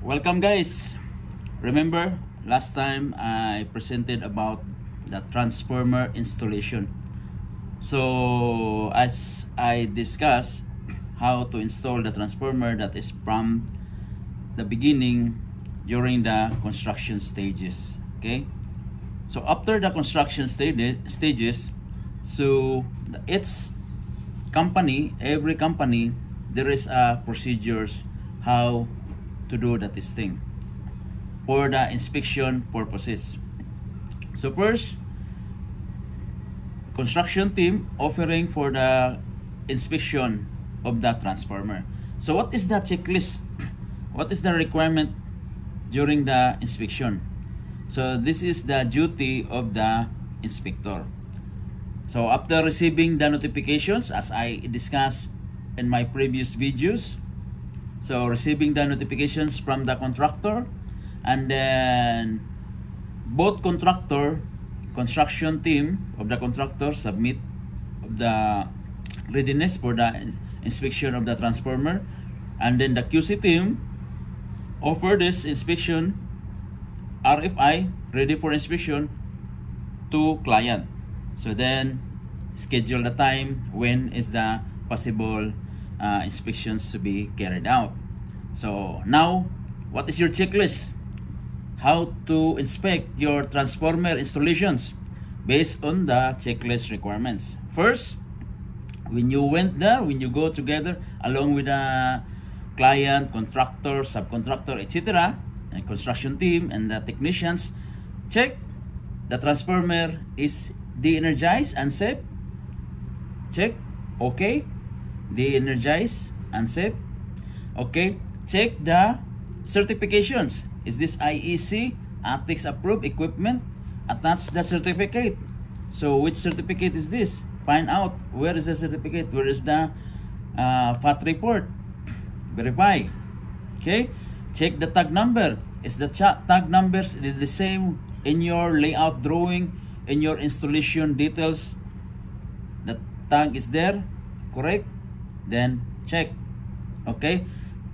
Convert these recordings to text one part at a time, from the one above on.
Welcome guys. Remember last time I presented about the transformer installation. So as I discussed how to install the transformer, that is from the beginning during the construction stages. Okay, so after the construction stages, so it's company, every company, there is a procedures how to do the testing for the inspection purposes. So first, construction team offering for the inspection of the transformer. So what is the checklist? What is the requirement during the inspection? So this is the duty of the inspector. So after receiving the notifications, as I discussed in my previous videos, so receiving the notifications from the contractor, and then both contractor, construction team of the contractor submit the readiness for the inspection of the transformer, and then the QC team offer this inspection RFI, ready for inspection, to client. So then schedule the time when is the possible inspections to be carried out. So now, what is your checklist? How to inspect your transformer installations based on the checklist requirements. First, when you went there, when you go together along with the client, contractor, subcontractor, etc., and construction team and the technicians, check the transformer is de-energized and safe. Check. Okay. De-energized and safe. Okay. Check the certifications. Is this IEC, ATEX approved equipment? Attach the certificate. So which certificate is this? Find out where is the certificate, where is the FAT report. Verify. Okay. Check the tag number. Is the tag numbers the same in your layout drawing, in your installation details? The tag is there, correct? Then check. Okay.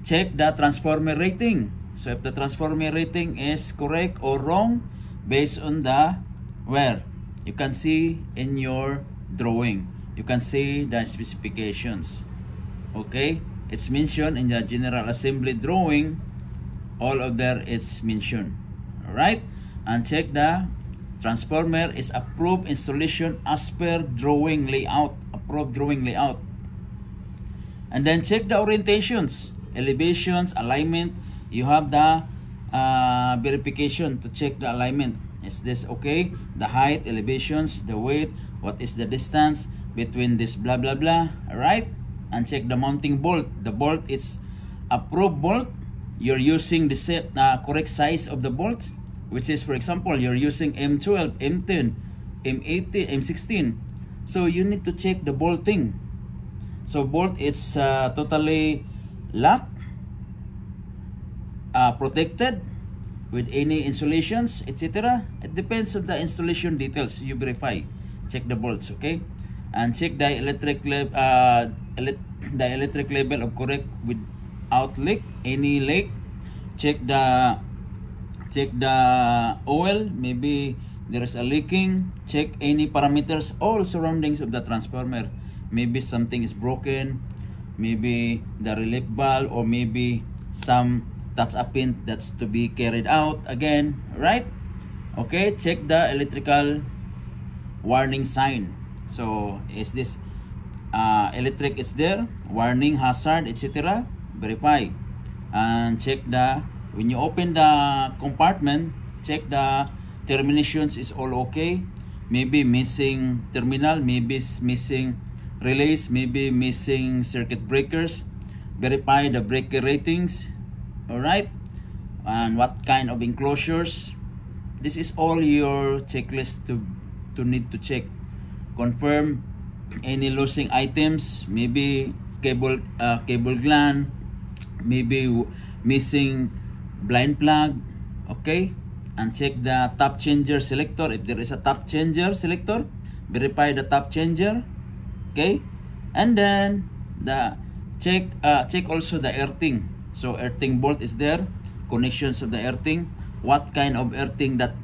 Check the transformer rating. So if the transformer rating is correct or wrong based on the where you can see in your drawing, you can see the specifications. Okay, it's mentioned in the general assembly drawing, all of there is mentioned. All right, and check the transformer is approved installation as per drawing layout, approved drawing layout. And then check the orientations, elevations, alignment. You have the verification to check the alignment. Is this okay? The height, elevations, the weight, what is the distance between this blah blah blah. All right, and check the mounting bolt. The bolt is approved bolt. You're using the correct size of the bolt, which is, for example, you're using M12, M10, M18, M16. So you need to check the bolting. So bolt is totally locked, protected with any insulations, etc. It depends on the installation details. You verify, check the bolts, okay, and check the electric level of correct without leak, any leak. Check the oil, maybe there is a leaking. Check any parameters, all surroundings of the transformer. Maybe something is broken, maybe the relief valve, or maybe some touch up pin that's to be carried out again, right? Okay, check the electrical warning sign. So is this electric is there, warning, hazard, etc. Verify, and check the, when you open the compartment, check the terminations is all okay. Maybe missing terminal, maybe missing relays, maybe missing circuit breakers. Verify the breaker ratings. All right, and what kind of enclosures. This is all your checklist to need to check. Confirm any losing items, maybe cable gland, maybe missing blind plug. Okay, and check the tap changer selector. If there is a tap changer selector, verify the tap changer. Okay, and then the check also the earthing. So earthing bolt is there. connections of the earthing, what kind of earthing that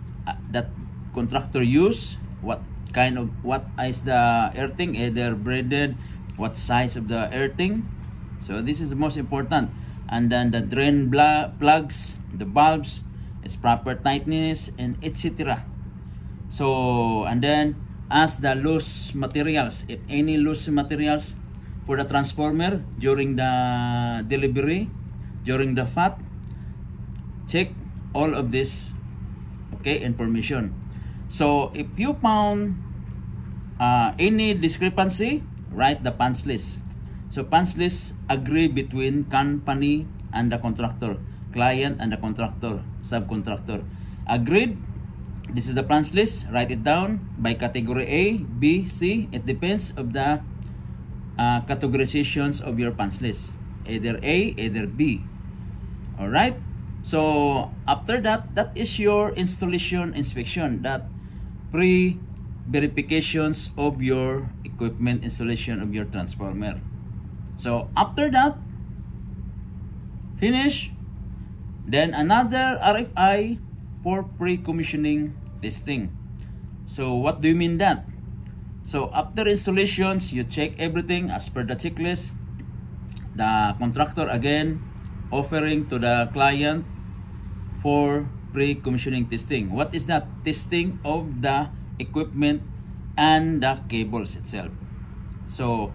that contractor use, what is the earthing, either braided, what size of the earthing. So this is the most important. And then the drain plugs, the bulbs, its proper tightness, and etc. So, and then as the loose materials, if any loose materials for the transformer during the delivery, during the FAT, check all of this, okay, information. So if you found any discrepancy, write the punch list. So punch list agree between company and the contractor, client and the contractor, subcontractor. Agreed. This is the punch list. Write it down by category A, B, C. It depends of the categorizations of your punch list. Either A, either B. Alright? So after that, that is your installation inspection. That pre-verifications of your equipment installation of your transformer. So after that, finish. Then another RFI for pre-commissioning testing. So what do you mean that? So after installations, you check everything as per the checklist. The contractor again offering to the client for pre-commissioning testing. What is that? Testing of the equipment and the cables itself. So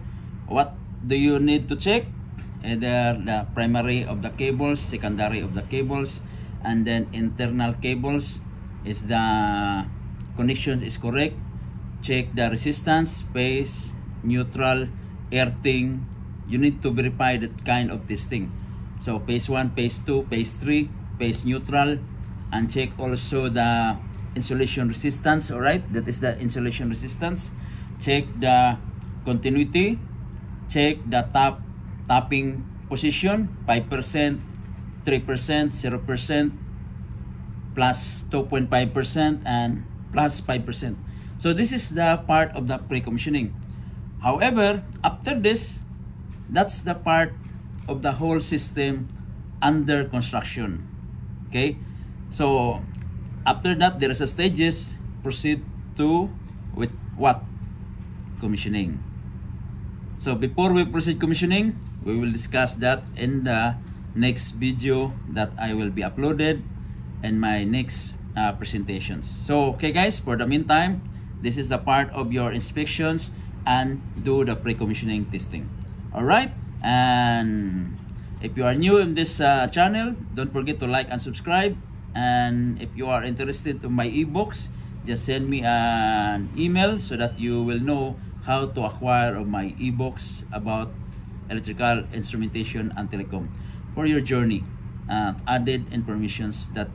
what do you need to check? Either the primary of the cables, secondary of the cables, and then internal cables, is the connection is correct. Check the resistance, phase, neutral, earthing. You need to verify that kind of testing. So phase 1, phase 2, phase 3, phase neutral, and check also the insulation resistance. Alright, that is the insulation resistance. Check the continuity. Check the tapping position, 5%, 3%, 0%, plus 2.5%, and plus 5%. So this is the part of the pre-commissioning. However, after this, that's the part of the whole system under construction. Okay, so after that, there is a stages. Proceed to with what? Commissioning. So before we proceed commissioning, we will discuss that in the next video that I will be uploaded in my next presentations. So okay guys, for the meantime, this is the part of your inspections and do the pre-commissioning testing. Alright, and if you are new in this channel, don't forget to like and subscribe. And if you are interested in my ebooks, just send me an email so that you will know how to acquire my ebooks about electrical instrumentation and telecom for your journey. Added informations that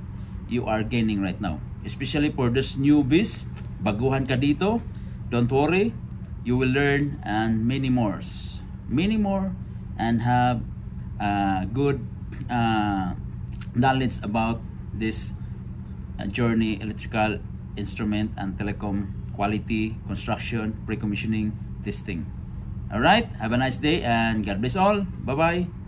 you are gaining right now, especially for those newbies, baguhan ka dito, don't worry, you will learn and many more, and have good knowledge about this journey, electrical instrument and telecom quality, construction, pre-commissioning, testing. Alright, have a nice day and God bless all. Bye-bye.